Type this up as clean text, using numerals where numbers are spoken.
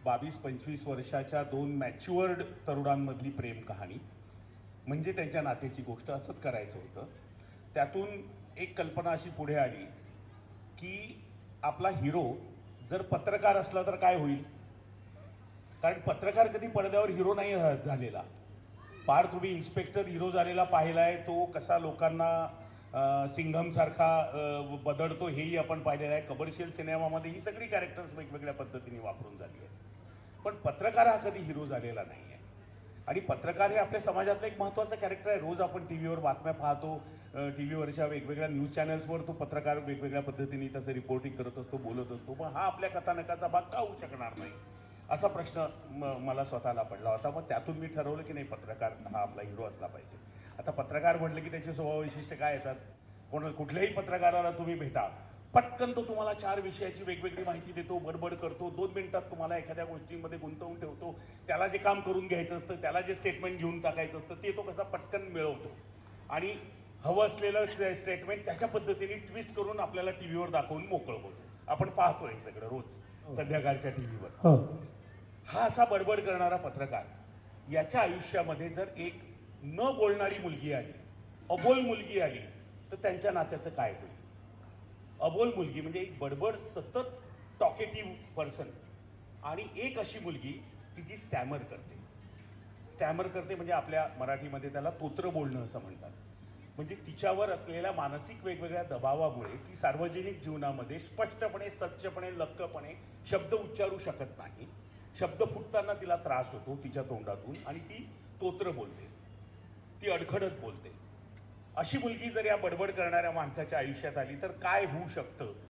22-25 वर्षाच्या दोन मॅच्युअर्ड तरुणांमधली प्रेम कहाणी म्हणजे त्यांच्या नात्याची गोष्ट असंच करायचं होतं. त्यातून एक कल्पना अशी पुढे आली की आपला हिरो जर पत्रकार असला तर काय होईल. कारण पत्रकार कधी पडद्यावर हिरो नाही झालेला. फार तुम्ही इन्स्पेक्टर हिरो झालेला पाहिलाय, तो कसा लोकांना सिंघम सारखा बदलतो हेही आपण पाहिलेलं आहे. कमर्शियल सिनेमामध्ये ही सगळी कॅरेक्टर्स वेगवेगळ्या पद्धतीने वापरून झाली आहे. पण पत्रकार हा कधी हिरो झालेला नाही आहे. आणि पत्रकार हे आपल्या समाजातलं एक महत्त्वाचं कॅरेक्टर आहे. रोज आपण टी व्हीवर बातम्या पाहतो, टी व्हीवरच्या वेगवेगळ्या न्यूज चॅनल्सवर तो पत्रकार वेगवेगळ्या पद्धतीने त्याचं रिपोर्टिंग करत असतो, बोलत असतो. पण हा आपल्या कथानकाचा भाग का होऊ शकणार नाही असा प्रश्न मला स्वतःला पडला होता. मग त्यातून मी ठरवलं की नाही, पत्रकार हा आपला हिरो असला पाहिजे. आता पत्रकार म्हटलं की त्याचे स्वभाव वैशिष्ट्य काय येतात. कुठल्याही पत्रकाराला तुम्ही भेटा, पटकन तो तुम्हाला 4 विषयाची वेगवेगळी माहिती देतो, बडबड करतो, 2 मिनिटात तुम्हाला एखाद्या गोष्टीमध्ये गुंतवून ठेवतो. त्याला जे काम करून घ्यायचं असतं, त्याला जे स्टेटमेंट घेऊन टाकायचं असतं, ते तो कसा पटकन मिळवतो आणि हवं असलेलं स्टेटमेंट त्याच्या पद्धतीने ट्विस्ट करून आपल्याला टी व्हीवर दाखवून मोकळं होतो. आपण पाहतोय सगळं रोज संध्याकाळच्या टी व्हीवर. हा असा बडबड करणारा पत्रकार, याच्या आयुष्यामध्ये जर एक न बोलणारी मुलगी आली, अबोल मुलगी आली, तर त्यांच्या नात्याचं काय होईल. अबोल मुलगी म्हणजे एक बडबड सतत टॉकेटिव्ह पर्सन, आणि एक अशी मुलगी की जी स्टॅमर करते. स्टॅमर करते म्हणजे आपल्या मराठीमध्ये त्याला तोत्र बोलणं असं म्हणतात. म्हणजे तिच्यावर असलेल्या मानसिक वेगवेगळ्या दबावामुळे ती सार्वजनिक जीवनामध्ये स्पष्टपणे, सच्चपणे, लक्कपणे शब्द उच्चारू शकत नाही. शब्द फुटताना तिला त्रास होतो तिच्या तोंडातून, आणि ती तोत्र बोलते, ती अडखडत बोलते. अशी मुलगी जर या बडबड करणाऱ्या माणसाच्या आयुष्यात आली तर काय होऊ शकतं